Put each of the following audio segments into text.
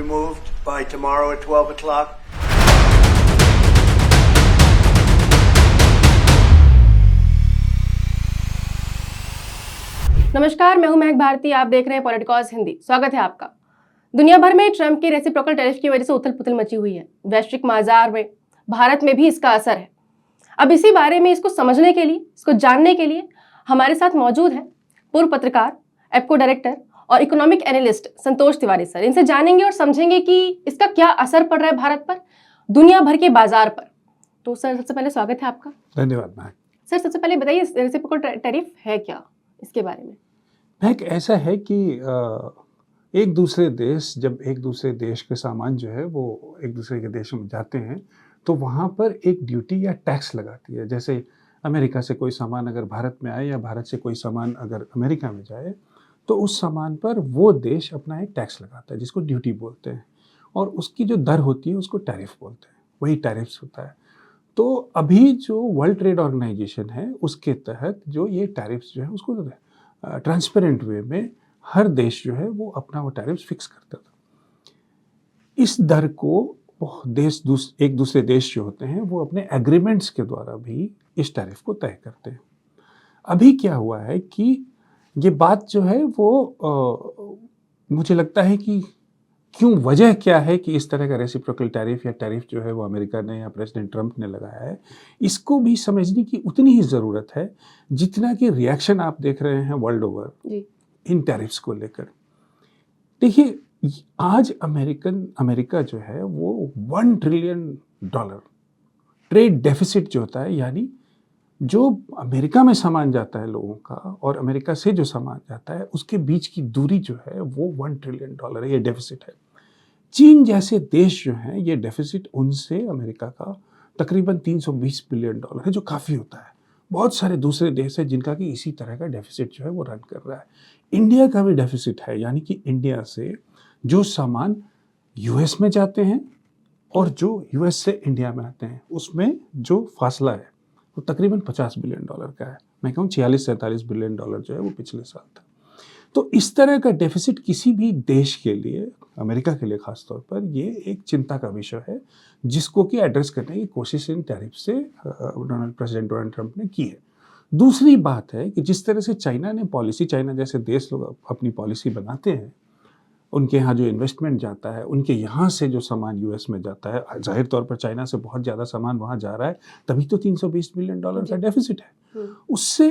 removed by tomorrow at 12 o'clock. नमस्कार, मैं हूं महक भारती। आप देख रहे हैं पॉलिटिकॉस हिंदी। स्वागत है आपका। दुनिया भर में ट्रंप की रेसिप्रोकल टैरिफ की वजह से उथल पुथल मची हुई है। वैश्विक बाजार में, भारत में भी इसका असर है। अब इसी बारे में इसको समझने के लिए, इसको जानने के लिए हमारे साथ मौजूद है पूर्व पत्रकार, एप्को डायरेक्टर और इकोनॉमिक एनालिस्ट संतोष तिवारी सर। इनसे जानेंगे और समझेंगे कि इसका क्या असर पड़ रहा है भारत पर, दुनिया भर के बाजार पर। तो सर, सबसे पहले स्वागत है आपका। धन्यवाद महक। सर, सबसे पहले बताइए रेसिप्रोकल टैरिफ है क्या, इसके बारे में। महक, ऐसा है कि एक दूसरे देश जब एक दूसरे देश के सामान जो है वो एक दूसरे के देशों में जाते हैं तो वहाँ पर एक ड्यूटी या टैक्स लगाती है। जैसे अमेरिका से कोई सामान अगर भारत में आए या भारत से कोई सामान अगर अमेरिका में जाए तो उस सामान पर वो देश अपना एक टैक्स लगाता है जिसको ड्यूटी बोलते हैं, और उसकी जो दर होती है उसको टैरिफ बोलते हैं। वही टैरिफ्स होता है। तो अभी जो वर्ल्ड ट्रेड ऑर्गेनाइजेशन है उसके तहत जो ये टैरिफ्स जो है उसको ट्रांसपेरेंट वे में हर देश जो है वो अपना वो टैरिफ्स फिक्स करता था। इस दर को एक दूसरे देश जो होते हैं वो अपने एग्रीमेंट्स के द्वारा भी इस टैरिफ को तय करते हैं। अभी क्या हुआ है कि ये बात जो है वो मुझे लगता है कि वजह क्या है कि इस तरह का रेसिप्रोकल टैरिफ या टैरिफ जो है वो अमेरिका ने या प्रेसिडेंट ट्रंप ने लगाया है, इसको भी समझने की उतनी ही ज़रूरत है जितना कि रिएक्शन आप देख रहे हैं वर्ल्ड ओवर इन टैरिफ्स को लेकर। देखिए, आज अमेरिका जो है वो $1 ट्रिलियन ट्रेड डेफिसिट जो होता है, यानी जो अमेरिका में सामान जाता है लोगों का और अमेरिका से जो सामान जाता है उसके बीच की दूरी जो है वो $1 ट्रिलियन है, ये डेफिसिट है। चीन जैसे देश जो हैं ये डेफिसिट उनसे अमेरिका का तकरीबन $320 बिलियन है, जो काफ़ी होता है। बहुत सारे दूसरे देश हैं जिनका कि इसी तरह का डेफिसिट जो है वो रन कर रहा है। इंडिया का भी डेफिसिट है, यानी कि इंडिया से जो सामान यूएस में जाते हैं और जो यूएस से इंडिया में आते हैं उसमें जो फासला है वो तकरीबन $50 बिलियन का है। मैं कहूँ 46-47 बिलियन जो है वो पिछले साल था। तो इस तरह का डेफिसिट किसी भी देश के लिए, अमेरिका के लिए खास तौर पर, ये एक चिंता का विषय है जिसको कि एड्रेस करने की कोशिश इन टैरिफ से प्रेसिडेंट डोनाल्ड ट्रंप ने की है। दूसरी बात है कि जिस तरह से चाइना जैसे देश लोग अपनी पॉलिसी बनाते हैं, उनके यहाँ जो इन्वेस्टमेंट जाता है, उनके यहाँ से जो सामान यूएस में जाता है, जाहिर तौर पर चाइना से बहुत ज़्यादा सामान वहाँ जा रहा है, तभी तो $320 बिलियन का डेफिसिट है। उससे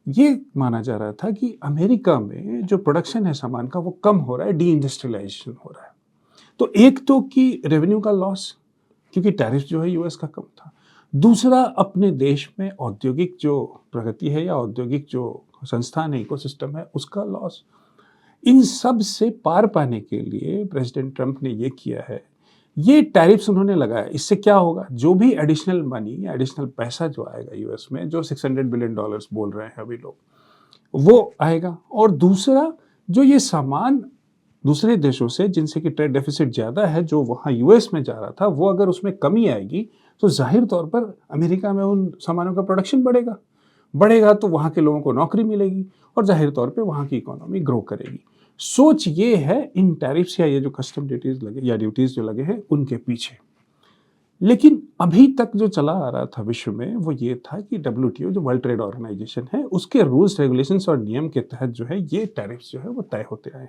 ये माना जा रहा था कि अमेरिका में जो प्रोडक्शन है सामान का वो कम हो रहा है, डी इंडस्ट्रियलाइजेशन हो रहा है। तो एक तो कि रेवेन्यू का लॉस, क्योंकि टैरिफ जो है यूएस का कम था। दूसरा, अपने देश में औद्योगिक जो प्रगति है या औद्योगिक जो संस्थान है, इकोसिस्टम है, उसका लॉस। इन सब से पार पाने के लिए प्रेसिडेंट ट्रंप ने ये किया है, ये टैरिफ्स उन्होंने लगाया। इससे क्या होगा, जो भी एडिशनल मनी या एडिशनल पैसा जो आएगा यूएस में, जो $600 बिलियन बोल रहे हैं अभी लोग, वो आएगा। और दूसरा, जो ये सामान दूसरे देशों से जिनसे कि ट्रेड डेफिसिट ज़्यादा है, जो वहाँ यूएस में जा रहा था, वो अगर उसमें कमी आएगी तो जाहिर तौर पर अमेरिका में उन सामानों का प्रोडक्शन बढ़ेगा तो वहाँ के लोगों को नौकरी मिलेगी और जाहिर तौर पे वहाँ की इकोनॉमी ग्रो करेगी। सोच ये है इन टैरिफ्स या ये जो कस्टम ड्यूटीज़ लगे या ड्यूटीज़ जो लगे हैं उनके पीछे। लेकिन अभी तक जो चला आ रहा था विश्व में वो ये था कि WTO जो वर्ल्ड ट्रेड ऑर्गेनाइजेशन है उसके रूल्स रेगुलेशंस और नियम के तहत जो है ये टैरिफ्स जो है वो तय होते आए,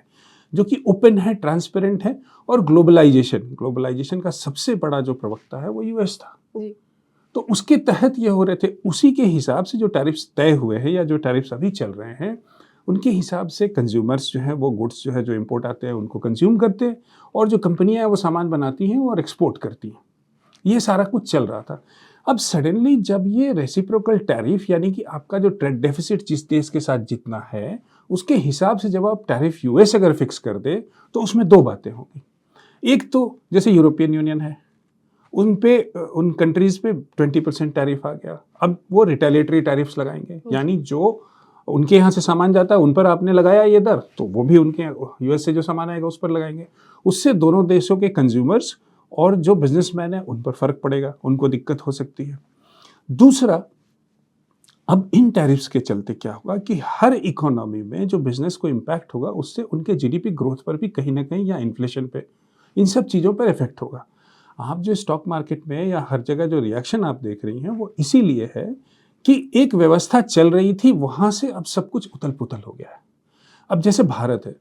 जो कि ओपन है, ट्रांसपेरेंट है। और ग्लोबलाइजेशन का सबसे बड़ा जो प्रवक्ता है वो यूएस था, तो उसके तहत ये हो रहे थे। उसी के हिसाब से जो टैरिफ्स तय हुए हैं या जो टैरिफ्स अभी चल रहे हैं उनके हिसाब से कंज्यूमर्स जो है वो गुड्स जो है जो इंपोर्ट आते हैं उनको कंज्यूम करते हैं, और जो कंपनियां हैं वो सामान बनाती हैं और एक्सपोर्ट करती हैं। ये सारा कुछ चल रहा था। अब सडनली जब ये रेसिप्रोकल टैरिफ, यानी कि आपका जो ट्रेड डेफिसिट जिस देश के साथ जितना है उसके हिसाब से जब आप टैरिफ यूएस अगर फिक्स कर दे तो उसमें दो बातें होंगी। एक तो जैसे यूरोपियन यूनियन है, उन कंट्रीज पे 20% टैरिफ आ गया। अब वो रिटेलिएटरी टैरिफ्स लगाएंगे, यानी जो उनके यहाँ से सामान जाता है उन पर आपने लगाया ये दर, तो वो भी उनके यूएस से जो सामान आएगा उस पर लगाएंगे। उससे दोनों देशों के कंज्यूमर्स और जो बिजनेसमैन है उन पर फर्क पड़ेगा, उनको दिक्कत हो सकती है। दूसरा, अब इन टैरिफ्स के चलते क्या होगा कि हर इकोनॉमी में जो बिजनेस को इम्पैक्ट होगा उससे उनके जीडीपी ग्रोथ पर भी कहीं ना कहीं, या इन्फ्लेशन पे इन सब चीज़ों पर इफेक्ट होगा। आप जो स्टॉक मार्केट में या हर जगह जो रिएक्शन आप देख रही हैं वो इसीलिए है कि एक व्यवस्था चल रही थी, वहाँ से अब सब कुछ उथल-पुथल हो गया है। अब जैसे भारत है,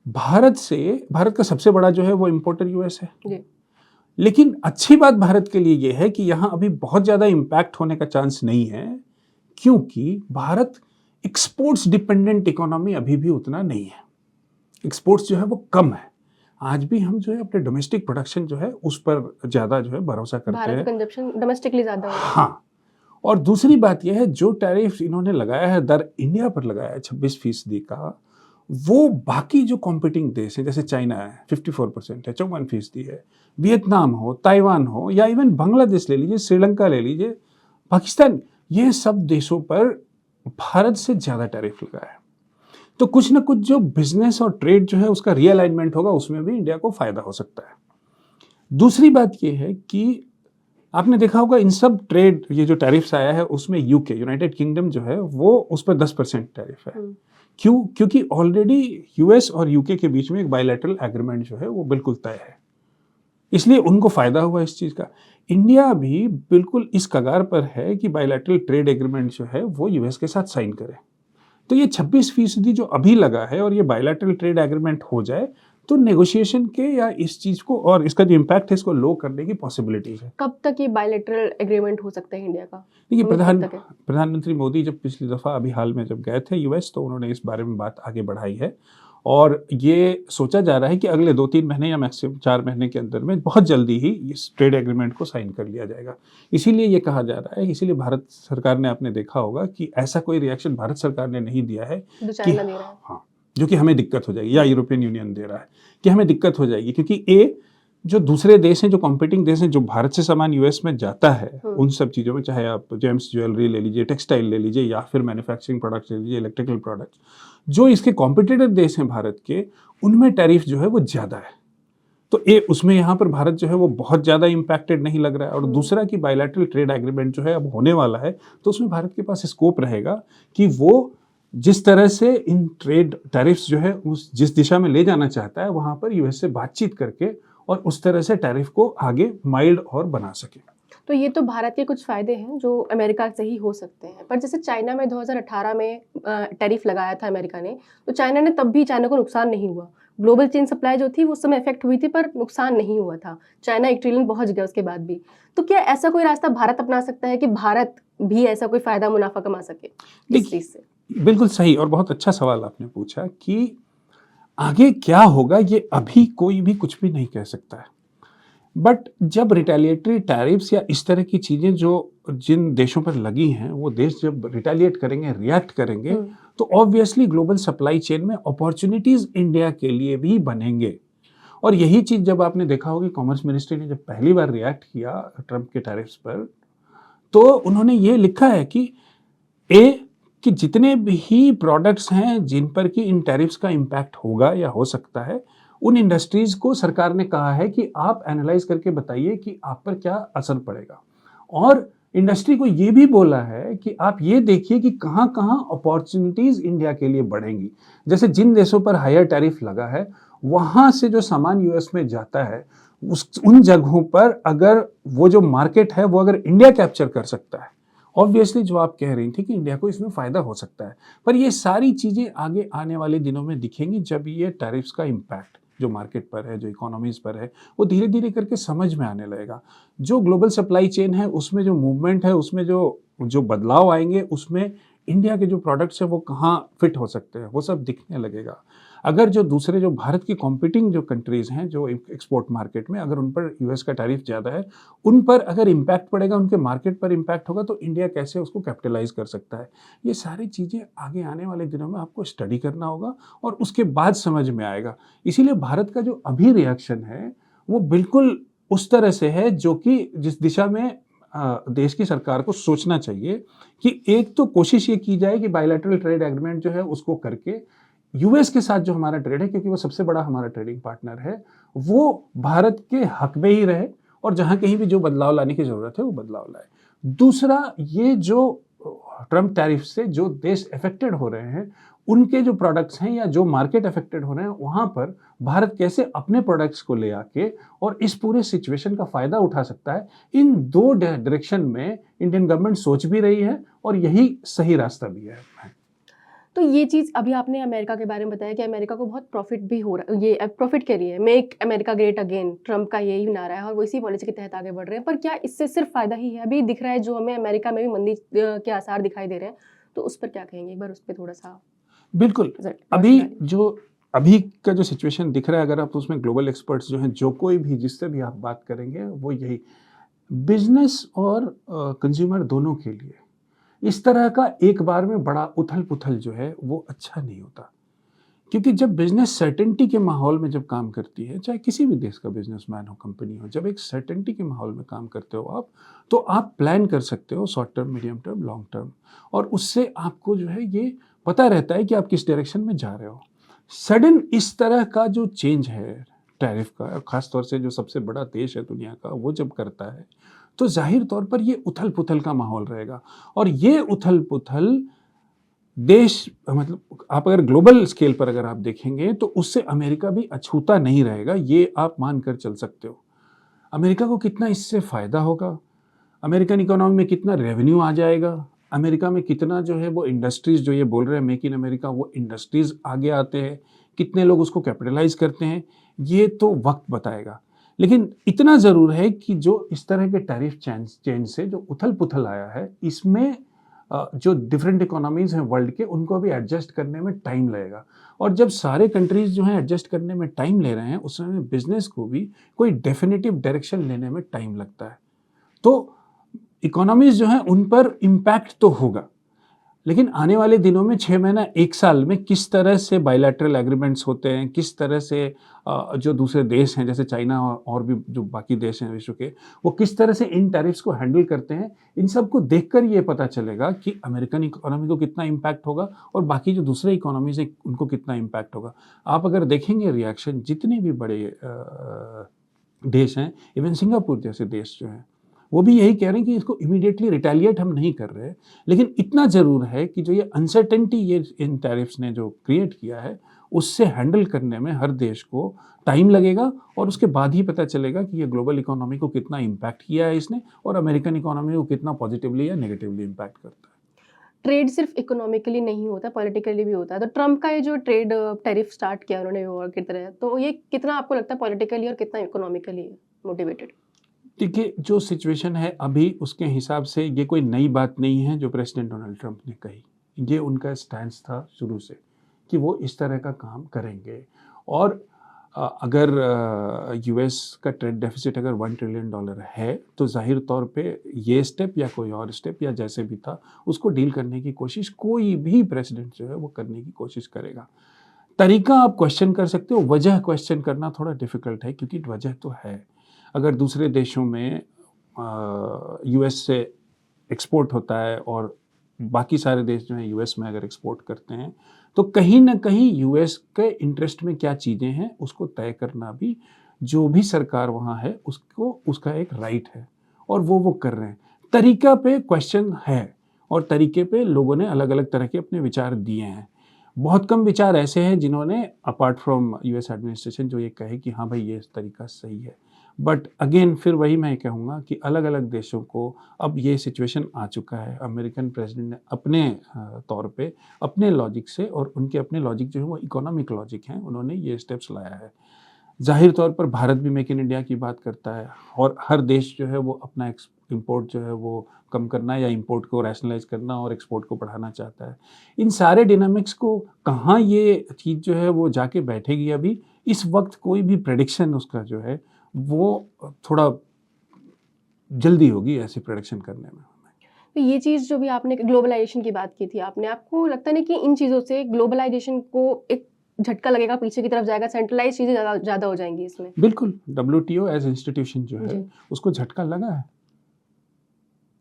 भारत का सबसे बड़ा जो है वो इम्पोर्टर यूएस है। जी। लेकिन अच्छी बात भारत के लिए ये है कि यहाँ अभी बहुत ज़्यादा इम्पैक्ट होने का चांस नहीं है, क्योंकि भारत एक्सपोर्ट्स डिपेंडेंट इकोनॉमी अभी भी उतना नहीं है। एक्सपोर्ट्स जो है वो कम है। आज भी हम जो है अपने डोमेस्टिक प्रोडक्शन जो है उस पर ज़्यादा जो है भरोसा करते भारत हैं। का कंजप्शन डोमेस्टिकली ज़्यादा हो रहा है। हाँ, और दूसरी बात यह है, जो टैरिफ इन्होंने लगाया है, दर इंडिया पर लगाया है 26% का, वो बाकी जो कॉम्पिटिंग देश हैं, जैसे चाइना है 54% है, 54% है, वियतनाम हो, ताइवान हो, या इवन बांग्लादेश ले लीजिए, श्रीलंका ले लीजिए, पाकिस्तान, ये सब देशों पर भारत से ज़्यादा टैरिफ लगा है। तो कुछ ना कुछ जो बिजनेस और ट्रेड जो है उसका रीअलाइनमेंट होगा, उसमें भी इंडिया को फायदा हो सकता है। दूसरी बात ये है कि आपने देखा होगा इन सब ट्रेड, ये जो टैरिफ्स आया है उसमें यूके, यूनाइटेड किंगडम जो है वो उस पर 10% टैरिफ है। क्यों? क्योंकि ऑलरेडी यूएस और यूके के बीच में एक बायलैटरल एग्रीमेंट जो है वो बिल्कुल तय है, इसलिए उनको फायदा हुआ इस चीज़ का। इंडिया भी बिल्कुल इस कगार पर है कि बायलैटरल ट्रेड एग्रीमेंट जो है वो यूएस के साथ साइन करे। तो ये 26% जो अभी लगा है और ये बायलैटरल ट्रेड एग्रीमेंट हो जाए तो नेगोशिएशन के या इस चीज़ को और इसका जो इम्पैक्ट है इसको लो करने की पॉसिबिलिटीज है। कब तक ये बायलैटरल एग्रीमेंट हो सकता है इंडिया का? देखिए, कब तक है? प्रधानमंत्री मोदी जब पिछली दफ़ा अभी हाल में जब गए थे यूएस, तो उन्होंने इस बारे में बात आगे बढ़ाई है और ये सोचा जा रहा है कि अगले 2-3 महीने या मैक्सिमम 4 महीने के अंदर में बहुत जल्दी ही इस ट्रेड एग्रीमेंट को साइन कर लिया जाएगा। इसीलिए ये कहा जा रहा है, इसीलिए भारत सरकार ने, आपने देखा होगा कि ऐसा कोई रिएक्शन भारत सरकार ने नहीं दिया है जो कि चाइना दे रहा है। हाँ, जो कि हमें दिक्कत हो जाएगी, या यूरोपियन यूनियन दे रहा है कि हमें दिक्कत हो जाएगी, क्योंकि जो दूसरे देश हैं, जो कॉम्पिटिंग देश हैं, जो भारत से सामान यूएस में जाता है, उन सब चीज़ों में, चाहे आप जेम्स ज्वेलरी ले लीजिए, टेक्सटाइल ले लीजिए, या फिर मैन्युफैक्चरिंग प्रोडक्ट्स ले लीजिए, इलेक्ट्रिकल प्रोडक्ट्स, जो इसके कॉम्पिटिटर देश हैं भारत के, उनमें टैरिफ जो है वो ज़्यादा है। तो उसमें यहाँ पर भारत जो है वो बहुत ज़्यादा इम्पैक्टेड नहीं लग रहा है। और दूसरा कि बायलैटरल ट्रेड एग्रीमेंट जो है अब होने वाला है, तो उसमें भारत के पास स्कोप रहेगा कि वो जिस तरह से इन ट्रेड टैरिफ्स जो है उस जिस दिशा में ले जाना चाहता है, वहाँ पर यूएस से बातचीत करके और उस तरह से टैरिफ को आगे माइल्ड और बना सके। तो ये तो भारत के कुछ फ़ायदे हैं जो अमेरिका से ही हो सकते हैं, पर जैसे चाइना में 2018 में टैरिफ लगाया था अमेरिका ने, तो चाइना को नुकसान नहीं हुआ। ग्लोबल चेन सप्लाई जो थी वो उस समय इफेक्ट हुई थी, पर नुकसान नहीं हुआ था। चाइना 1 ट्रिलियन पहुंच गया उसके बाद भी। तो क्या ऐसा कोई रास्ता भारत अपना सकता है कि भारत भी ऐसा कोई फ़ायदा मुनाफा कमा सके इस चीज़ से? बिल्कुल सही और बहुत अच्छा सवाल आपने पूछा कि आगे क्या होगा, ये अभी कोई भी कुछ भी नहीं कह सकता है। बट जब रिटेलिएटरी टैरिफ्स या इस तरह की चीज़ें जो जिन देशों पर लगी हैं, वो देश जब रिटेलिएट करेंगे, रिएक्ट करेंगे, तो ऑब्वियसली ग्लोबल सप्लाई चेन में अपॉर्चुनिटीज़ इंडिया के लिए भी बनेंगे। और यही चीज़ जब आपने देखा होगा, कॉमर्स मिनिस्ट्री ने जब पहली बार रिएक्ट किया ट्रंप के टैरिफ्स पर, तो उन्होंने ये लिखा है कि जितने भी प्रोडक्ट्स हैं जिन पर कि इन टैरिफ्स का इम्पैक्ट होगा या हो सकता है, उन इंडस्ट्रीज़ को सरकार ने कहा है कि आप एनालाइज करके बताइए कि आप पर क्या असर पड़ेगा। और इंडस्ट्री को ये भी बोला है कि आप ये देखिए कि कहाँ-कहाँ अपॉर्चुनिटीज़ इंडिया के लिए बढ़ेंगी। जैसे जिन देशों पर हायर टैरिफ लगा है, वहाँ से जो सामान यूएस में जाता है, उन जगहों पर अगर वो जो मार्केट है, वो अगर इंडिया कैप्चर कर सकता है, ऑब्वियसली जो आप कह रही थी कि इंडिया को इसमें फ़ायदा हो सकता है। पर ये सारी चीज़ें आगे आने वाले दिनों में दिखेंगी, जब ये टैरिफ्स का इम्पैक्ट जो मार्केट पर है, जो इकोनॉमीज़ पर है, वो धीरे धीरे करके समझ में आने लगेगा। जो ग्लोबल सप्लाई चेन है, उसमें जो मूवमेंट है, उसमें जो बदलाव आएंगे, उसमें इंडिया के जो प्रोडक्ट्स हैं वो कहाँ फिट हो सकते हैं, वो सब दिखने लगेगा। अगर जो दूसरे जो भारत की कॉम्पिटिंग जो कंट्रीज़ हैं, जो एक्सपोर्ट मार्केट में, अगर उन पर यूएस का टैरिफ ज़्यादा है, उन पर अगर इम्पैक्ट पड़ेगा, उनके मार्केट पर इम्पैक्ट होगा, तो इंडिया कैसे उसको कैपिटलाइज कर सकता है। ये सारी चीज़ें आगे आने वाले दिनों में आपको स्टडी करना होगा और उसके बाद समझ में आएगा। इसीलिए भारत का जो अभी रिएक्शन है, वो बिल्कुल उस तरह से है जो कि जिस दिशा में देश की सरकार को सोचना चाहिए कि एक तो कोशिश ये की जाए कि बायलैटरल ट्रेड एग्रीमेंट जो है उसको करके यूएस के साथ जो हमारा ट्रेड है, क्योंकि वो सबसे बड़ा हमारा ट्रेडिंग पार्टनर है, वो भारत के हक में ही रहे और जहाँ कहीं भी जो बदलाव लाने की ज़रूरत है वो बदलाव लाए। दूसरा, ये जो ट्रम्प टैरिफ से जो देश अफेक्टेड हो रहे हैं, उनके जो प्रोडक्ट्स हैं या जो मार्केट अफेक्टेड हो रहे हैं, वहाँ पर भारत कैसे अपने प्रोडक्ट्स को ले आके और इस पूरे सिचुएशन का फ़ायदा उठा सकता है। इन 2 डायरेक्शन में इंडियन गवर्नमेंट सोच भी रही है और यही सही रास्ता भी है। तो ये चीज़ अभी आपने अमेरिका के बारे में बताया कि अमेरिका को बहुत प्रॉफिट भी हो रहा है, ये प्रॉफिट के लिए make America great again Trump का यही नारा है और वो इसी पॉलिसी के तहत आगे बढ़ रहे हैं। पर क्या इससे सिर्फ फ़ायदा ही है? अभी दिख रहा है जो हमें अमेरिका में भी मंदी के आसार दिखाई दे रहे हैं, तो उस पर क्या कहेंगे? एक बार उस पर थोड़ा सा बिल्कुल। अभी का जो सिचुएशन दिख रहा है, अगर आप उसमें ग्लोबल एक्सपर्ट्स जो हैं, जो कोई भी जिससे भी आप बात करेंगे, वो यही बिजनेस और कंज्यूमर दोनों के लिए इस तरह का एक बार में बड़ा उथल-पुथल जो है वो अच्छा नहीं होता। क्योंकि जब बिजनेस सर्टेनिटी के माहौल में जब काम करती है, चाहे किसी भी देश का बिजनेसमैन हो, कंपनी हो, जब एक सर्टेनिटी के माहौल में काम करते हो आप, तो आप प्लान कर सकते हो short term, medium term, long term, और उससे आपको जो है ये पता रहता है कि आप किस डायरेक्शन में जा रहे हो। सडन इस तरह का जो चेंज है टैरिफ का, और ख़ास तौर से जो सबसे बड़ा देश है दुनिया का, वो जब करता है, तो ज़ाहिर तौर पर ये उथल-पुथल का माहौल रहेगा। और ये उथल-पुथल देश, मतलब आप अगर ग्लोबल स्केल पर अगर आप देखेंगे, तो उससे अमेरिका भी अछूता नहीं रहेगा, ये आप मान कर चल सकते हो। अमेरिका को कितना इससे फ़ायदा होगा, अमेरिकन इकोनॉमी में कितना रेवेन्यू आ जाएगा, अमेरिका में कितना जो है वो इंडस्ट्रीज़, जो ये बोल रहे हैं मेक इन अमेरिका, वो इंडस्ट्रीज़ आगे आते हैं, कितने लोग उसको कैपिटलाइज़ करते हैं, ये तो वक्त बताएगा। लेकिन इतना ज़रूर है कि जो इस तरह के टैरिफ चेंज से जो उथल-पुथल आया है, इसमें जो डिफरेंट इकोनॉमीज़ हैं वर्ल्ड के, उनको भी एडजस्ट करने में टाइम लगेगा। और जब सारे कंट्रीज़ जो हैं एडजस्ट करने में टाइम ले रहे हैं, उस समय बिज़नेस को भी कोई डेफिनिटिव डायरेक्शन लेने में टाइम लगता है। तो इकोनॉमीज़ जो हैं उन पर इम्पैक्ट तो होगा, लेकिन आने वाले दिनों में 6 महीना 1 साल में किस तरह से बायलैटरल एग्रीमेंट्स होते हैं, किस तरह से जो दूसरे देश हैं जैसे चाइना और भी जो बाकी देश हैं विश्व के, वो किस तरह से इन टैरिफ्स को हैंडल करते हैं, इन सब को देखकर ये पता चलेगा कि अमेरिकन इकोनॉमी को कितना इम्पैक्ट होगा और बाकी जो दूसरे इकोनॉमीज़ हैं उनको कितना इम्पैक्ट होगा। आप अगर देखेंगे रिएक्शन, जितने भी बड़े देश हैं, इवन सिंगापुर जैसे देश जो हैं, वो भी यही कह रहे हैं कि इसको इमीडिएटली रिटेलिएट हम नहीं कर रहे, लेकिन इतना ज़रूर है कि जो ये अनसर्टेनिटी ये इन टैरिफ्स ने जो क्रिएट किया है, उससे हैंडल करने में हर देश को टाइम लगेगा और उसके बाद ही पता चलेगा कि ये ग्लोबल इकोनॉमी को कितना इम्पैक्ट किया है इसने, और अमेरिकन इकोनॉमी को कितना पॉजिटिवली या नेगेटिवली इम्पैक्ट करता है। ट्रेड सिर्फ इकोनॉमिकली नहीं होता, पॉलिटिकली भी होता है। तो ट्रम्प का ये जो ट्रेड टैरिफ स्टार्ट किया उन्होंने वॉर की तरह, तो ये कितना आपको लगता है पॉलिटिकली और कितना इकोनॉमिकली मोटिवेटेड? देखिए, जो सिचुएशन है अभी, उसके हिसाब से ये कोई नई बात नहीं है जो प्रेसिडेंट डोनाल्ड ट्रंप ने कही। ये उनका स्टैंस था शुरू से कि वो इस तरह का काम करेंगे। और अगर यूएस का ट्रेड डेफिसिट अगर $1 ट्रिलियन है, तो ज़ाहिर तौर पे ये स्टेप या कोई और स्टेप या जैसे भी था, उसको डील करने की कोशिश कोई भी प्रेसिडेंट जो है वो करने की कोशिश करेगा। तरीका आप क्वेश्चन कर सकते हो, वजह क्वेश्चन करना थोड़ा डिफ़िकल्ट है, क्योंकि वजह तो है। अगर दूसरे देशों में यूएस से एक्सपोर्ट होता है और बाकी सारे देश जो हैं यूएस में अगर एक्सपोर्ट करते हैं, तो कहीं ना कहीं यूएस के इंटरेस्ट में क्या चीज़ें हैं उसको तय करना भी जो भी सरकार वहाँ है उसको उसका एक राइट है, और वो कर रहे हैं। तरीका पे क्वेश्चन है और तरीके पे लोगों ने अलग अलग तरह के अपने विचार दिए हैं। बहुत कम विचार ऐसे हैं जिन्होंने अपार्ट फ्रॉम यूएस एडमिनिस्ट्रेशन जो ये कहे कि हाँ भाई ये तरीका सही है। बट अगेन फिर वही मैं कहूँगा कि अलग अलग देशों को अब ये सिचुएशन आ चुका है। अमेरिकन प्रेसिडेंट ने अपने तौर पे अपने लॉजिक से, और उनके अपने लॉजिक जो है वो इकोनॉमिक लॉजिक हैं, उन्होंने ये स्टेप्स लाया है। ज़ाहिर तौर पर भारत भी मेक इन इंडिया की बात करता है और हर देश जो है वो अपना इम्पोर्ट जो है वो कम करना या इम्पोर्ट को रैशनलाइज करना और एक्सपोर्ट को बढ़ाना चाहता है। इन सारे डिनामिक्स को कहाँ ये चीज़ जो है वो जाके बैठेगी, अभी इस वक्त कोई भी प्रेडिक्शन उसका जो है वो थोड़ा जल्दी होगी ऐसे प्रेडिक्शन करने में। तो ये चीज़ जो भी आपने ग्लोबलाइजेशन की बात की थी आपने, आपको लगता नहीं कि इन चीज़ों से ग्लोबलाइजेशन को एक झटका लगेगा, पीछे की तरफ जाएगा, सेंट्रलाइज चीज़ें ज़्यादा हो जाएंगी इसमें? बिल्कुल, WTO एज इंस्टीट्यूशन जो है उसको झटका लगा है,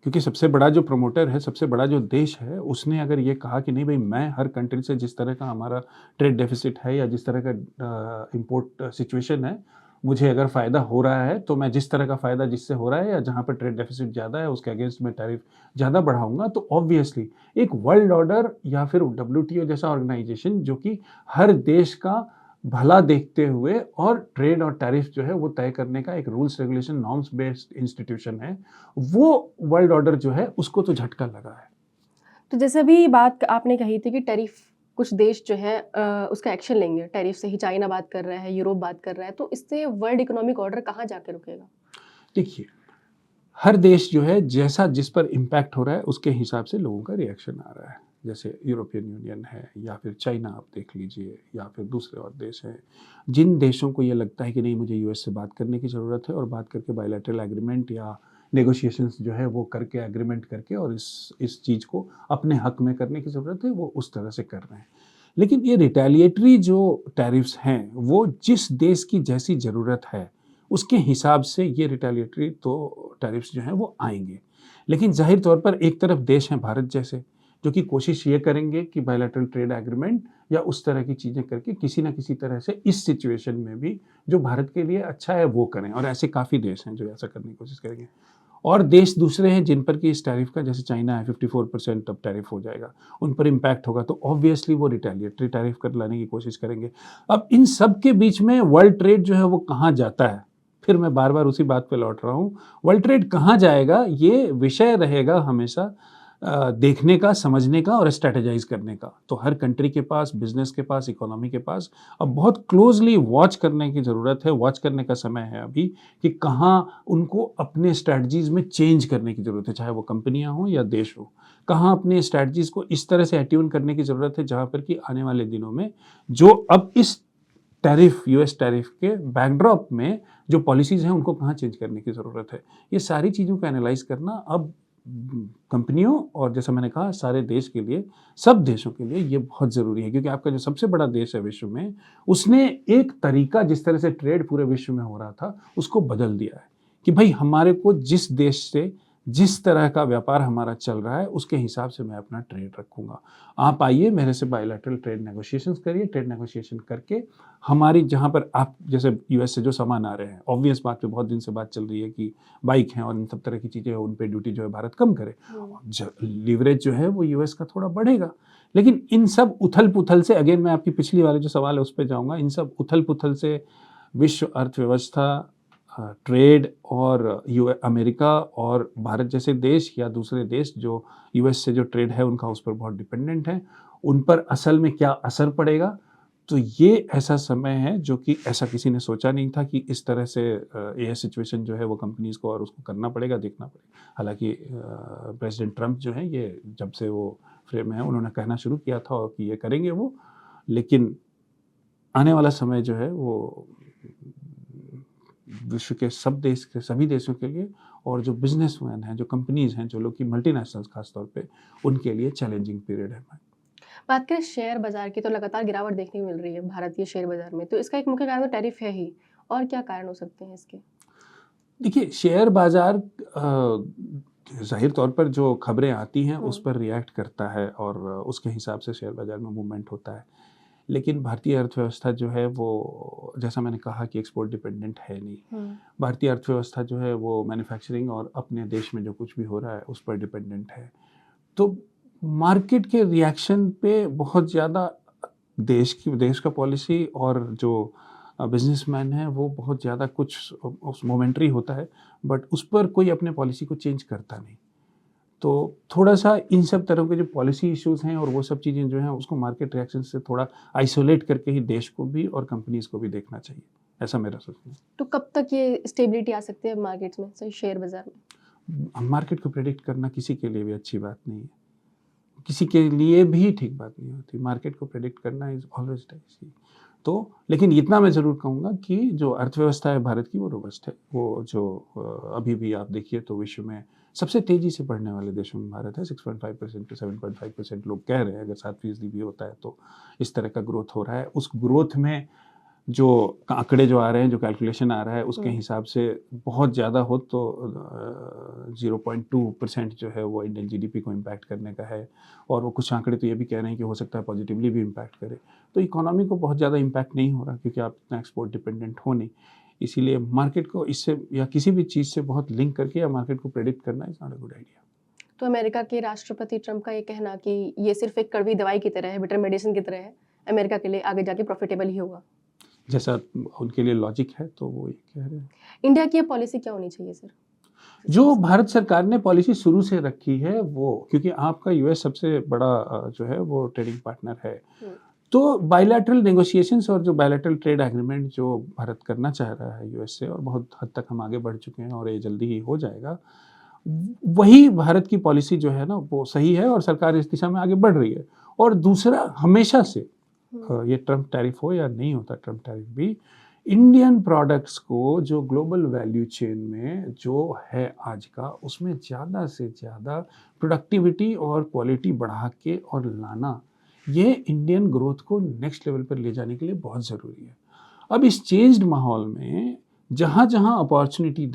क्योंकि सबसे बड़ा जो प्रमोटर है, सबसे बड़ा जो देश है, उसने अगर ये कहा कि नहीं भाई मैं हर कंट्री से जिस तरह का हमारा ट्रेड डेफिसिट है या जिस तरह का इम्पोर्ट सिचुएशन है मुझे अगर फ़ायदा हो रहा है तो मैं जिस तरह का फ़ायदा जिससे हो रहा है या जहाँ पर ट्रेड डेफिसिट ज़्यादा है उसके अगेंस्ट मैं टैरिफ ज़्यादा बढ़ाऊँगा, तो ऑब्वियसली एक वर्ल्ड ऑर्डर या फिर डब्ल्यूटीओ जैसा ऑर्गेनाइजेशन जो कि हर देश का भला देखते हुए और ट्रेड और टैरिफ जो है वो तय करने का एक rules regulation norms based institution है, वो वर्ल्ड ऑर्डर जो है उसको तो झटका लगा है। तो जैसे अभी बात आपने कही थी कि टैरिफ कुछ देश जो है उसका एक्शन लेंगे, टैरिफ से ही चाइना बात कर रहा है, यूरोप बात कर रहा है, तो इससे वर्ल्ड इकोनॉमिक ऑर्डर कहाँ जाके रुकेगा? देखिए, हर देश जो है जैसा जिस पर इम्पैक्ट हो रहा है उसके हिसाब से लोगों का रिएक्शन आ रहा है। जैसे यूरोपियन यूनियन है या फिर चाइना आप देख लीजिए या फिर दूसरे और देश हैं। जिन देशों को ये लगता है कि नहीं मुझे यूएस से बात करने की ज़रूरत है और बात करके बायलैटरल एग्रीमेंट या नेगोशिएशंस जो है वो करके एग्रीमेंट करके और इस चीज़ को अपने हक में करने की ज़रूरत है, वो उस तरह से कर रहे हैं। लेकिन ये रिटेलिएटरी जो टैरिफ्स हैं वो जिस देश की जैसी ज़रूरत है उसके हिसाब से ये रिटेलिएटरी तो टैरिफ्स जो हैं वो आएंगे। लेकिन ज़ाहिर तौर पर एक तरफ देश हैं भारत जैसे जो कि कोशिश ये करेंगे कि बायलैटरल ट्रेड एग्रीमेंट या उस तरह की चीज़ें करके किसी न किसी तरह से इस सिचुएशन में भी जो भारत के लिए अच्छा है वो करें, और ऐसे काफ़ी देश हैं जो ऐसा करने की कोशिश करेंगे। और देश दूसरे हैं जिन पर कि इस टैरिफ का, जैसे चाइना है 54% अब टैरिफ हो जाएगा, उन पर इम्पैक्ट होगा तो ऑब्वियसली वो रिटेलिएटरी टैरिफ कर लाने की कोशिश करेंगे। अब इन सब के बीच में वर्ल्ड ट्रेड जो है वो कहाँ जाता है, फिर मैं बार-बार उसी बात पे लौट रहा हूँ। वर्ल्ड ट्रेड कहाँ जाएगा ये विषय रहेगा हमेशा देखने का, समझने का और स्ट्रैटेजाइज़ करने का। तो हर कंट्री के पास, बिज़नेस के पास, इकोनॉमी के पास अब बहुत क्लोज़ली वॉच करने की ज़रूरत है, वॉच करने का समय है अभी कि कहाँ उनको अपने स्ट्रैटेजीज़ में चेंज करने की ज़रूरत है, चाहे वो कंपनियाँ हों या देश हो। कहाँ अपने स्ट्रैटेजीज़ को इस तरह से अट्यून करने की ज़रूरत है जहाँ पर कि आने वाले दिनों में जो अब इस टैरिफ, यूएस टैरिफ के बैकड्रॉप में जो पॉलिसीज़ हैं उनको कहाँ चेंज करने की ज़रूरत है। ये सारी चीज़ों को एनालाइज़ करना अब कंपनियों और जैसा मैंने कहा सारे देश के लिए, सब देशों के लिए ये बहुत ज़रूरी है, क्योंकि आपका जो सबसे बड़ा देश है विश्व में, उसने एक तरीका जिस तरह से ट्रेड पूरे विश्व में हो रहा था उसको बदल दिया है कि भाई हमारे को जिस देश से जिस तरह का व्यापार हमारा चल रहा है उसके हिसाब से मैं अपना ट्रेड रखूँगा। आप आइए मेरे से बायलैटरल ट्रेड नेगोशिएशंस करिए, ट्रेड नेगोशिएशन करके हमारी जहाँ पर आप जैसे यूएस से जो सामान आ रहे हैं, ऑब्वियस बात पे बहुत दिन से बात चल रही है कि बाइक हैं और इन सब तरह की चीज़ें हैं, उन पे ड्यूटी जो है भारत कम करे। लीवरेज जो है वो यूएस का थोड़ा बढ़ेगा। लेकिन इन सब उथल-पुथल से, अगेन मैं आपकी पिछली वाले जो सवाल है उस पे जाऊँगा, इन सब उथल-पुथल से विश्व अर्थव्यवस्था, ट्रेड और अमेरिका और भारत जैसे देश या दूसरे देश जो यूएस से जो ट्रेड है उनका उस पर बहुत डिपेंडेंट है, उन पर असल में क्या असर पड़ेगा। तो ये ऐसा समय है जो कि ऐसा किसी ने सोचा नहीं था कि इस तरह से ये सिचुएशन जो है वो कंपनीज़ को और उसको करना पड़ेगा, देखना पड़ेगा। हालाँकि प्रेसिडेंट ट्रंप जो हैं ये जब से वो फ्रेम में है उन्होंने कहना शुरू किया था और कि ये करेंगे वो, लेकिन आने वाला समय जो है वो विश्व के सब देश के सभी देशों के लिए और जो बिजनेसमैन हैं, जो कंपनीज़ हैं, जो लोग की मल्टीनेशनल्स खास तौर पे, उनके लिए चैलेंजिंग पीरियड है। बात करें शेयर बाजार की तो लगातार गिरावट देखने को मिल रही है भारतीय शेयर बाजार में, तो इसका एक मुख्य कारण तो टैरिफ है ही, और क्या कारण हो सकते हैं इसके? देखिए, शेयर बाज़ार ज़ाहिर तौर पर जो खबरें आती हैं उस पर रिएक्ट करता है और उसके हिसाब से शेयर बाज़ार में मूवमेंट होता है। लेकिन भारतीय अर्थव्यवस्था जो है वो, जैसा मैंने कहा कि एक्सपोर्ट डिपेंडेंट है नहीं। भारतीय अर्थव्यवस्था जो है वो मैन्युफैक्चरिंग और अपने देश में जो कुछ भी हो रहा है उस पर डिपेंडेंट है। तो मार्केट के रिएक्शन पे बहुत ज़्यादा देश का पॉलिसी और जो बिजनेसमैन है वो बहुत ज़्यादा कुछ उस मोमेंटरी होता है, बट उस पर कोई अपने पॉलिसी को चेंज करता नहीं। तो थोड़ा-सा इन सब तरह के जो पॉलिसी इश्यूज़ हैं और वो सब चीज़ें जो हैं उसको मार्केट रिएक्शन से थोड़ा आइसोलेट करके ही देश को भी और कंपनीज़ को भी देखना चाहिए, ऐसा मेरा सोचना है। तो कब तक ये स्टेबिलिटी आ सकती है मार्केट्स में, सही शेयर बाजार में? मार्केट को प्रेडिक्ट करना किसी के लिए भी अच्छी बात नहीं है, किसी के लिए भी ठीक बात नहीं होती। मार्केट को प्रेडिक्ट करना इज़ ऑलवेज़ टाइसी। तो लेकिन इतना मैं ज़रूर कहूँगा कि जो अर्थव्यवस्था है भारत की वो रोबस्ट है। वो जो अभी भी आप देखिए तो विश्व में सबसे तेज़ी से बढ़ने वाले देशों में भारत है। 6.5% टू 7.5% लोग कह रहे हैं, अगर 7% भी होता है तो इस तरह का ग्रोथ हो रहा है। उस ग्रोथ में जो आंकड़े जो आ रहे हैं, जो कैलकुलेशन आ रहा है उसके हिसाब से बहुत ज़्यादा हो तो 0.2% जो है वो इंडियन जीडीपी को इम्पैक्ट करने का है, और वो कुछ आंकड़े तो ये भी कह रहे हैं कि हो सकता है पॉजिटिवली भी इम्पैक्ट करे। तो इकोनॉमी को बहुत ज़्यादा इम्पैक्ट नहीं हो रहा क्योंकि आप इतना एक्सपोर्ट डिपेंडेंट हो नहीं। इसीलिए मार्केट को इससे या किसी भी चीज़ से बहुत लिंक करके या मार्केट को प्रेडिक्ट करना is not a good idea. तो अमेरिका के राष्ट्रपति ट्रंप का ये कहना कि ये सिर्फ एक कड़वी दवाई की तरह है, बिटर मेडिसिन की तरह है, अमेरिका के लिए आगे जाके प्रॉफिटेबल ही होगा। जैसा उनके लिए लॉजिक है तो वो ये कह रहे हैं। इंडिया की ये पॉलिसी क्या होनी चाहिए सर? जो भारत सरकार ने पॉलिसी शुरू से रखी है वो, क्योंकि आपका यूएस सबसे बड़ा जो है वो ट्रेडिंग पार्टनर है, तो बायलैटरल नेगोशिएशंस और जो बायलैटरल ट्रेड एग्रीमेंट जो भारत करना चाह रहा है यूएस से, और बहुत हद तक हम आगे बढ़ चुके हैं और ये जल्दी ही हो जाएगा, वही भारत की पॉलिसी जो है ना वो सही है और सरकार इस दिशा में आगे बढ़ रही है। और दूसरा, हमेशा से ये ट्रम्प टैरिफ हो या नहीं होता ट्रम्प टैरिफ भी, इंडियन प्रोडक्ट्स को जो ग्लोबल वैल्यू चेन में जो है आज का, उसमें ज़्यादा से ज़्यादा प्रोडक्टिविटी और क्वालिटी बढ़ा के और लाना, ये इंडियन ग्रोथ को नेक्स्ट लेवल पर ले जाने के लिए बहुत ज़रूरी है। अब इस चेंज्ड माहौल में जहाँ जहाँ अपॉर्चुनिटी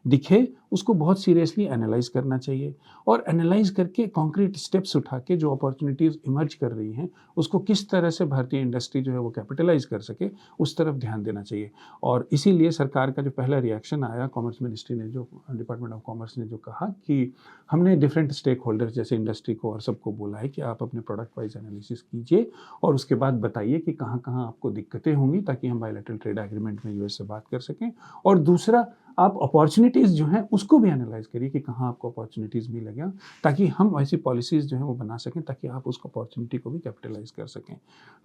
दिखे उसको बहुत सीरियसली एनालाइज करना चाहिए, और एनालाइज करके कॉन्क्रीट स्टेप्स उठा के जो अपॉर्चुनिटीज़ इमर्ज कर रही हैं उसको किस तरह से भारतीय इंडस्ट्री जो है वो कैपिटलाइज कर सके, उस तरफ ध्यान देना चाहिए। और इसीलिए सरकार का जो पहला रिएक्शन आया, कॉमर्स मिनिस्ट्री ने जो, डिपार्टमेंट ऑफ कॉमर्स ने जो कहा कि हमने डिफरेंट स्टेक होल्डर्स जैसे इंडस्ट्री को और सबको बोला है कि आप अपने प्रोडक्ट वाइज एनालिसिस कीजिए और उसके बाद बताइए कि कहाँ कहाँ आपको दिक्कतें होंगी, ताकि हम बायलैटरल ट्रेड एग्रीमेंट में यूएस से बात कर सकें। और दूसरा, आप अपॉर्चुनिटीज़ जो हैं उसको भी एनालाइज करिए कि कहाँ आपको अपॉर्चुनिटीज़ मिलेगा, ताकि हम ऐसी पॉलिसीज़ जो हैं वो बना सकें ताकि आप उस अपॉर्चुनिटी को भी कैपिटलाइज कर सकें।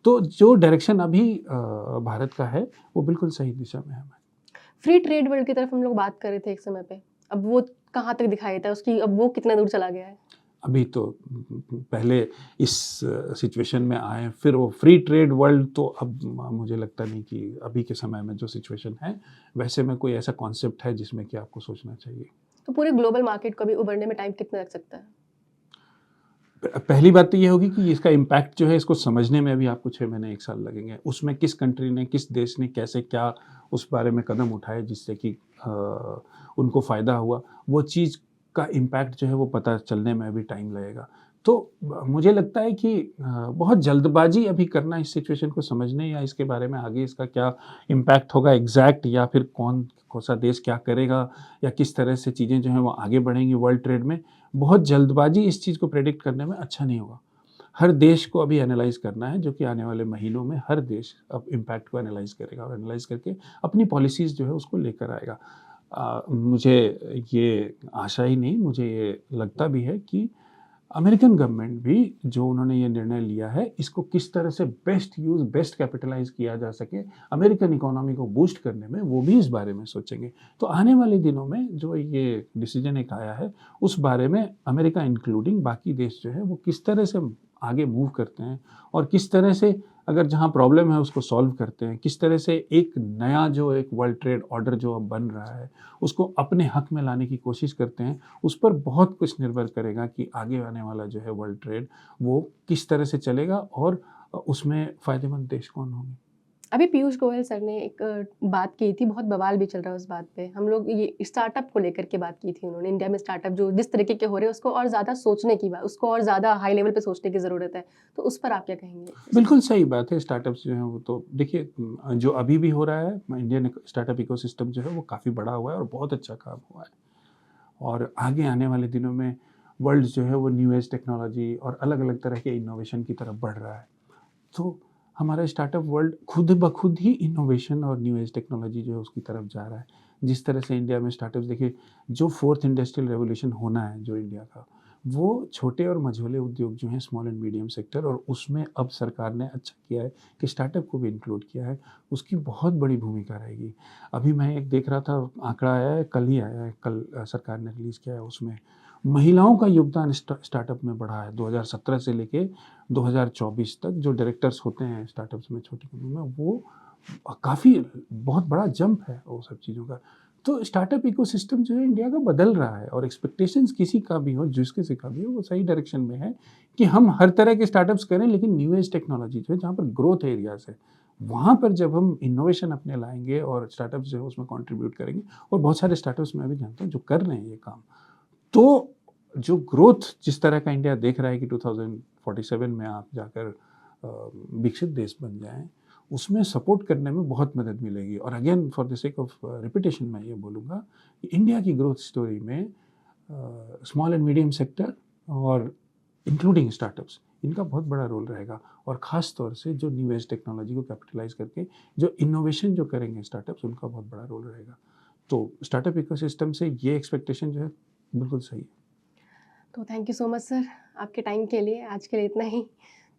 तो जो डायरेक्शन अभी भारत का है वो बिल्कुल सही दिशा में है। फ्री ट्रेड वर्ल्ड की तरफ हम लोग बात कर रहे थे एक समय पे, अब वो कहाँ तक दिखाई देता है उसकी, अब वो कितना दूर चला गया है? अभी तो पहले इस सिचुएशन में आए, फिर वो फ्री ट्रेड वर्ल्ड, तो अब मुझे लगता नहीं कि अभी के समय में जो सिचुएशन है वैसे में कोई ऐसा कॉन्सेप्ट है जिसमें कि आपको सोचना चाहिए। तो पूरे ग्लोबल मार्केट को भी उभरने में टाइम कितना लग सकता है? पहली बात तो ये होगी कि इसका इम्पैक्ट जो है इसको समझने में अभी आपको 6 महीने 1 साल लगेंगे। उसमें किस कंट्री ने, किस देश ने कैसे क्या उस बारे में कदम उठाए जिससे कि उनको फ़ायदा हुआ, वो चीज़ का इम्पैक्ट जो है वो पता चलने में अभी टाइम लगेगा। तो मुझे लगता है कि बहुत जल्दबाजी अभी करना इस सिचुएशन को समझने या इसके बारे में आगे इसका क्या इम्पैक्ट होगा एग्जैक्ट, या फिर कौन सा देश क्या करेगा या किस तरह से चीज़ें जो हैं वो आगे बढ़ेंगी वर्ल्ड ट्रेड में, बहुत जल्दबाजी इस चीज़ को प्रेडिक्ट करने में अच्छा नहीं होगा। हर देश को अभी एनालाइज करना है, जो कि आने वाले महीनों में हर देश अब इम्पैक्ट को एनालाइज करेगा और एनालाइज करके अपनी पॉलिसीज़ जो है उसको लेकर आएगा। मुझे ये आशा ही नहीं, मुझे ये लगता भी है कि अमेरिकन गवर्नमेंट भी जो उन्होंने ये निर्णय लिया है, इसको किस तरह से बेस्ट कैपिटलाइज किया जा सके अमेरिकन इकोनॉमी को बूस्ट करने में, वो भी इस बारे में सोचेंगे। तो आने वाले दिनों में जो ये डिसीजन एक आया है उस बारे में अमेरिका इंक्लूडिंग बाकी देश जो है वो किस तरह से आगे मूव करते हैं और किस तरह से अगर जहाँ प्रॉब्लम है उसको सॉल्व करते हैं, किस तरह से एक नया जो एक वर्ल्ड ट्रेड ऑर्डर जो अब बन रहा है उसको अपने हक में लाने की कोशिश करते हैं, उस पर बहुत कुछ निर्भर करेगा कि आगे आने वाला जो है वर्ल्ड ट्रेड वो किस तरह से चलेगा और उसमें फ़ायदेमंद देश कौन होंगे। अभी पीयूष गोयल सर ने एक बात की थी, बहुत बवाल भी चल रहा है उस बात पे। हम लोग ये स्टार्टअप को लेकर के बात की थी उन्होंने, इंडिया में स्टार्टअप जो जिस तरीके के हो रहे हैं उसको और ज़्यादा सोचने की बात, उसको और ज़्यादा हाई लेवल पे सोचने की ज़रूरत है। तो उस पर आप क्या कहेंगे? बिल्कुल सही बात है। स्टार्टअप्स जो हैं वो तो देखिए, जो अभी भी हो रहा है, इंडियन स्टार्टअप इकोसिस्टम जो है वो काफ़ी बड़ा हुआ है और बहुत अच्छा काम हुआ है, और आगे आने वाले दिनों में वर्ल्ड जो है वो न्यू एज टेक्नोलॉजी और अलग अलग तरह के इनोवेशन की तरफ बढ़ रहा है। तो हमारा स्टार्टअप वर्ल्ड खुद ब खुद ही इनोवेशन और न्यू एज टेक्नोलॉजी जो है उसकी तरफ जा रहा है। जिस तरह से इंडिया में स्टार्टअप्स, देखिए जो 4th इंडस्ट्रियल रेवोल्यूशन होना है जो इंडिया का, वो छोटे और मझोले उद्योग जो हैं, स्मॉल एंड मीडियम सेक्टर, और उसमें अब सरकार ने अच्छा किया है कि स्टार्टअप को भी इंक्लूड किया है, उसकी बहुत बड़ी भूमिका रहेगी। अभी मैं एक देख रहा था, आंकड़ा आया है, कल ही आया है, कल सरकार ने रिलीज़ किया है, उसमें महिलाओं का योगदान स्टार्टअप में बढ़ा है। 2017 से लेके 2024 तक जो डायरेक्टर्स होते हैं स्टार्टअप्स में, छोटी कंपनी में, वो काफ़ी बहुत बड़ा जंप है वो सब चीज़ों का। तो स्टार्टअप इकोसिस्टम जो है इंडिया का बदल रहा है, और एक्सपेक्टेशंस किसी का भी हो, जिसके का भी हो, वो सही डायरेक्शन में है कि हम हर तरह के स्टार्टअप्स करें, लेकिन न्यू एज टेक्नोलॉजी जो है जहाँ पर ग्रोथ एरियाज है वहाँ पर जब हम इनोवेशन अपने लाएंगे और स्टार्टअप्स जो है उसमें कंट्रीब्यूट करेंगे, और बहुत सारे स्टार्टअप्स मैं भी जानता हूँ जो कर रहे हैं ये काम, तो जो ग्रोथ जिस तरह का इंडिया देख रहा है कि 2047 में आप जाकर विकसित देश बन जाएं, उसमें सपोर्ट करने में बहुत मदद मिलेगी। और again for the sake of repetition मैं ये बोलूँगा कि इंडिया की ग्रोथ स्टोरी में स्मॉल एंड मीडियम सेक्टर और इंक्लूडिंग स्टार्टअप्स, इनका बहुत बड़ा रोल रहेगा। और ख़ास तौर से जो न्यू एज टेक्नोलॉजी को कैपिटलाइज करके जो इनोवेशन जो करेंगे स्टार्टअप्स, उनका बहुत बड़ा रोल रहेगा। तो स्टार्टअप इकोसिस्टम से ये एक्सपेक्टेशन जो है बिल्कुल सही है। तो thank you so much sir आपके टाइम के लिए। आज के लिए इतना ही।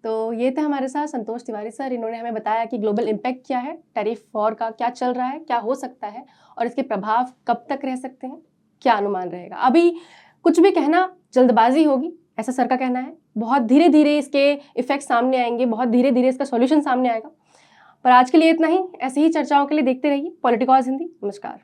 तो ये थे हमारे साथ संतोष तिवारी सर। इन्होंने हमें बताया कि ग्लोबल इम्पैक्ट क्या है, टैरिफ वॉर का क्या चल रहा है, क्या हो सकता है और इसके प्रभाव कब तक रह सकते हैं, क्या अनुमान रहेगा। अभी कुछ भी कहना जल्दबाजी होगी, ऐसा सर का कहना है। बहुत धीरे धीरे इसके इफेक्ट सामने आएंगे, बहुत धीरे धीरे इसका सॉल्यूशन सामने आएगा। पर आज के लिए इतना ही। ऐसे ही चर्चाओं के लिए देखते रहिए पॉलिटिकॉज हिंदी। नमस्कार।